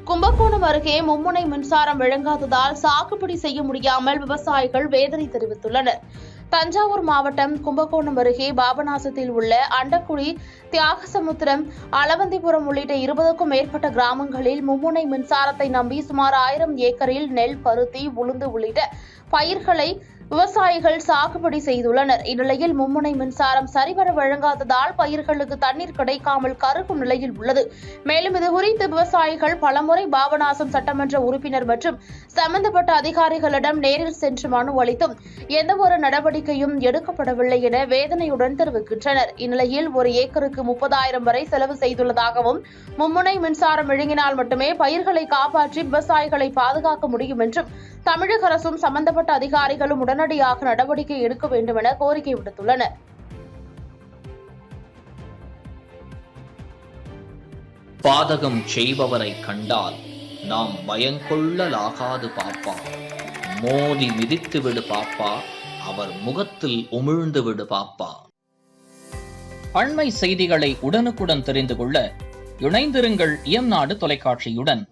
கும்பகோணம் அருகே மும்முனை மின்சாரம் வழங்காததால் சாகுபடி செய்ய முடியாமல் விவசாயிகள் வேதனை தெரிவித்துள்ளனர். தஞ்சாவூர் மாவட்டம் கும்பகோணம் அருகே பாபநாசத்தில் உள்ள அண்டக்குடி, தியாகசமுத்திரம், அளவந்திபுரம் உள்ளிட்ட 20க்கும் மேற்பட்ட கிராமங்களில் மும்முனை மின்சாரத்தை நம்பி சுமார் 1000 ஏக்கரில் நெல், பருத்தி, உளுந்து உள்ளிட்ட பயிர்களை விவசாயிகள் சாகுபடி செய்துள்ளனர். இந்நிலையில் மும்முனை மின்சாரம் சரிவர வழங்காததால் பயிர்களுக்கு தண்ணீர் கிடைக்காமல் கருகும் நிலையில் உள்ளது. மேலும் இதுகுறித்து விவசாயிகள் பலமுறை பாபநாசம் சட்டமன்ற உறுப்பினர் மற்றும் சம்பந்தப்பட்ட அதிகாரிகளிடம் நேரில் சென்று மனு அளித்தும் எந்தவொரு நடவடிக்கையும் எடுக்கப்படவில்லை என வேதனையுடன் தெரிவிக்கின்றனர். இந்நிலையில் ஒரு ஏக்கருக்கு 30,000 வரை செலவு செய்துள்ளதாகவும் மும்முனை மின்சாரம் வழங்கினால் மட்டுமே பயிர்களை காப்பாற்றி விவசாயிகளை பாதுகாக்க முடியும் என்றும் தமிழக அரசும் சம்பந்தப்பட்ட அதிகாரிகளும் உடனடியாக நடவடிக்கை எடுக்க வேண்டும் என கோரிக்கை விடுத்துள்ளனர். பாதகம் செய்பவரை கண்டால் நாம் பயங்கொள்ளலாகாது பாப்பா. மோதி மிதித்து விடு பாப்பா, அவர் முகத்தில் உமிழ்ந்து விடு பாப்பா. அண்மை செய்திகளை உடனுக்குடன் தெரிந்து கொள்ள இணைந்திருங்கள் இயம்நாடு தொலைக்காட்சியுடன்.